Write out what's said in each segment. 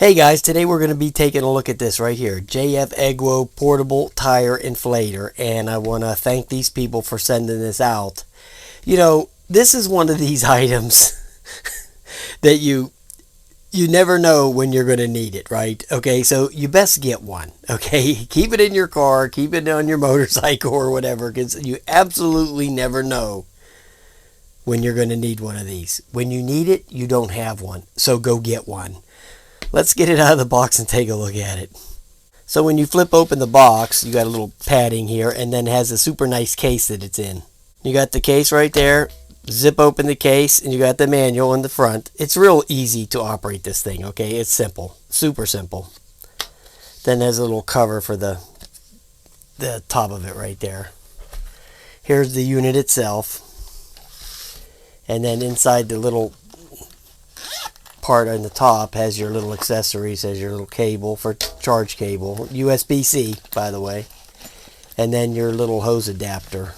Hey guys, today we're going to be taking a look at this right here, JF.EGWO Portable Tire Inflator, and I want to thank these people for sending this out. You know, this is one of these items that you never know when you're going to need it, right? Okay, so you best get one, okay? Keep it in your car, keep it on your motorcycle or whatever, because you absolutely never know when you're going to need one of these. When you need it, you don't have one, so go get one. Let's get it out of the box and take a look at it. So when you flip open the box, you got a little padding here, and then it has a super nice case that it's in. You got the case right there. Zip open the case, and you got the manual in the front. It's real easy to operate this thing, okay? It's simple, super simple. Then there's a little cover for the top of it right there. Here's the unit itself. And then inside the little part on the top has your little accessories, has your little cable for charge cable, USB-C by the way, and then your little hose adapter.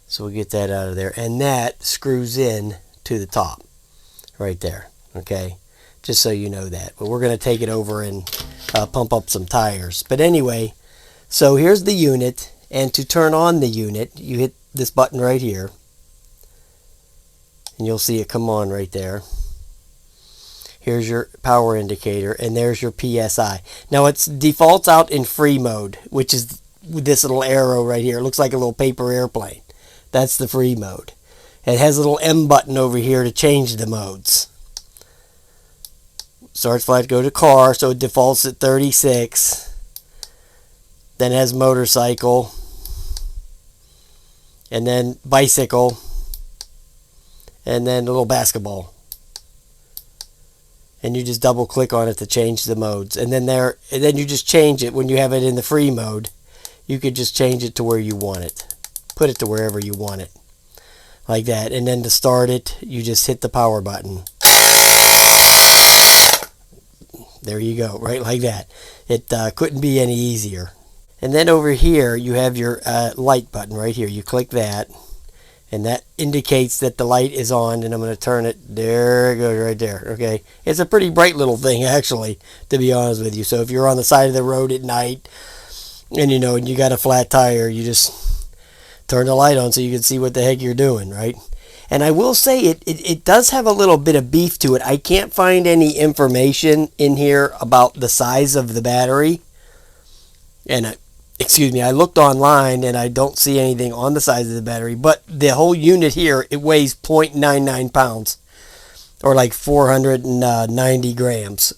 So we'll get that out of there, and that screws in to the top right there, okay, just so you know that. But we're going to take it over and pump up some tires. But anyway, so here's the unit, and to turn on the unit you hit this button right here, and you'll see it come on right there. Here's your power indicator, and there's your PSI. Now it defaults out in free mode, which is this little arrow right here. It looks like a little paper airplane. That's the free mode. It has a little M button over here to change the modes. Starts flat, go to car, so it defaults at 36. Then it has motorcycle, and then bicycle, and then a little basketball, and you just double click on it to change the modes, and then you just change it. When you have it in the free mode, you could just change it to where you want it, put it to wherever you want it, like that. And then to start it, you just hit the power button. There you go, right like that. It couldn't be any easier. And then over here you have your light button right here. You click that, and that indicates that the light is on, and I'm going to turn it. There it goes right there, okay? It's a pretty bright little thing, actually, to be honest with you. So if you're on the side of the road at night, and and you got a flat tire, you just turn the light on so you can see what the heck you're doing, right? And I will say it does have a little bit of beef to it. I can't find any information in here about the size of the battery. And excuse me, I looked online and I don't see anything on the size of the battery, but the whole unit here, it weighs 0.99 pounds, or like 490 grams,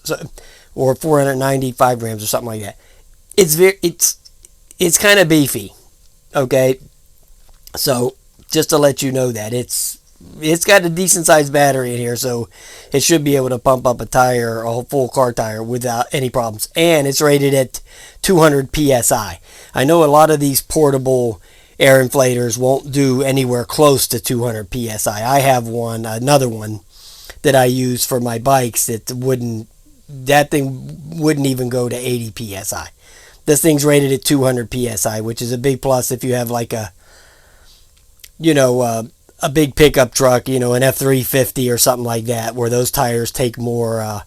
or 495 grams or something like that. It's kind of beefy, okay? So just to let you know that it's got a decent sized battery in here, so it should be able to pump up a tire, a whole full car tire, without any problems. And it's rated at 200 psi. I know a lot of these portable air inflators won't do anywhere close to 200 psi. I have another one that I use for my bikes that thing wouldn't even go to 80 psi. This thing's rated at 200 psi, which is a big plus if you have like a big pickup truck, an F350 or something like that, where those tires take more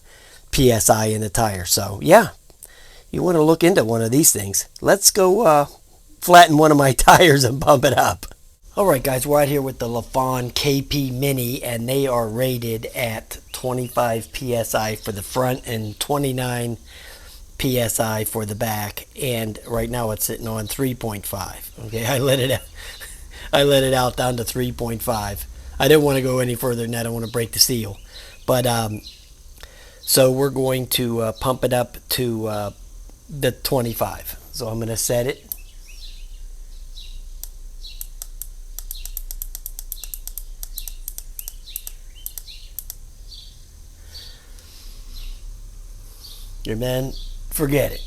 PSI in the tire. So yeah, you want to look into one of these things. Let's go flatten one of my tires and pump it up. Alright guys, we're out here with the LaFon KP Mini, and they are rated at 25 PSI for the front and 29 PSI for the back, and right now it's sitting on 3.5. Okay, I let it out down to 3.5. I didn't want to go any further than that. I want to break the seal. But so we're going to pump it up to the 25. So I'm going to set it. And then forget it.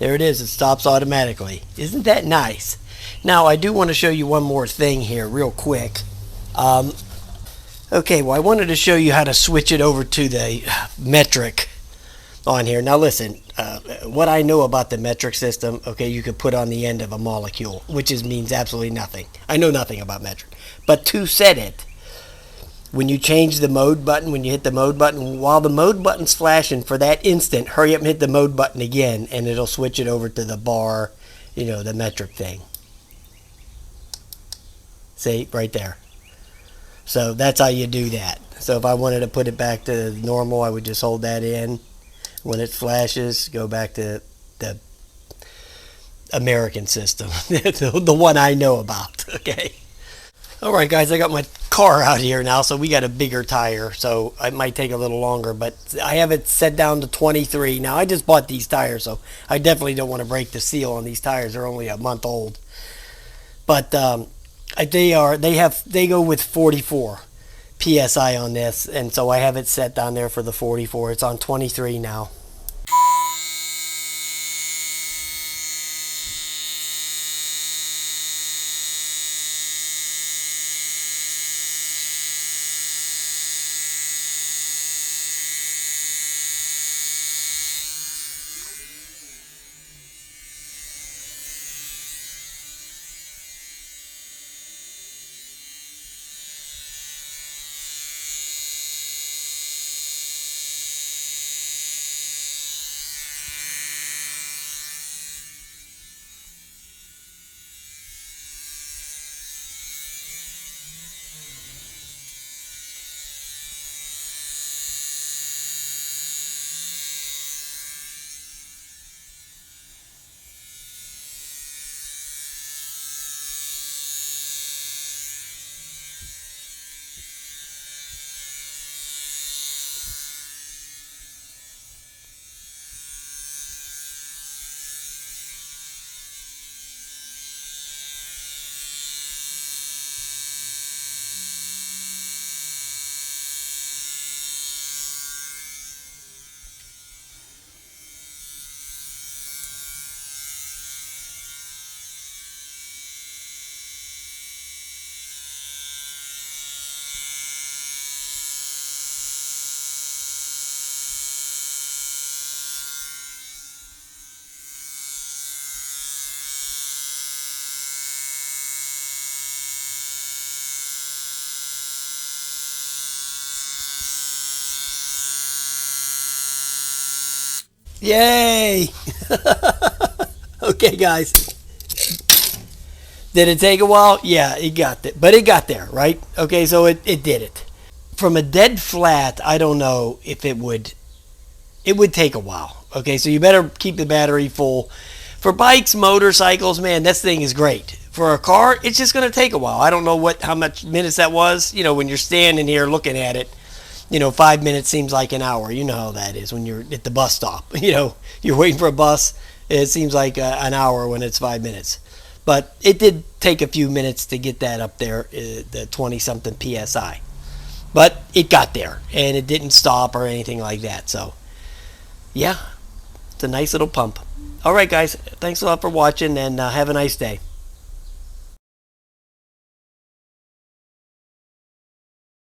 There it is. It stops automatically. Isn't that nice? Now, I do want to show you one more thing here real quick. Okay, well, I wanted to show you how to switch it over to the metric on here. Now, listen, what I know about the metric system, okay, you could put on the end of a molecule, which means absolutely nothing. I know nothing about metric. But to set it, when you change the mode button, when you hit the mode button, while the mode button's flashing for that instant, hurry up and hit the mode button again, and it'll switch it over to the bar, the metric thing. See, right there. So that's how you do that. So if I wanted to put it back to normal, I would just hold that in. When it flashes, go back to the American system, the one I know about, okay? Alright guys, I got my car out here now, so we got a bigger tire, so it might take a little longer, but I have it set down to 23. Now, I just bought these tires, so I definitely don't want to break the seal on these tires. They're only a month old. But they go with 44 PSI on this, and so I have it set down there for the 44. It's on 23 now. Yay! Okay, guys. Did it take a while? Yeah, it got there. But it got there, right? Okay, so it did it. From a dead flat, I don't know if it would take a while. Okay, so you better keep the battery full. For bikes, motorcycles, man, this thing is great. For a car, it's just going to take a while. I don't know how much minutes that was. When you're standing here looking at it, 5 minutes seems like an hour. You know how that is when you're at the bus stop. You're waiting for a bus. It seems like an hour when it's 5 minutes. But it did take a few minutes to get that up there, the 20-something PSI. But it got there, and it didn't stop or anything like that. So, yeah, it's a nice little pump. All right, guys, thanks a lot for watching, and have a nice day.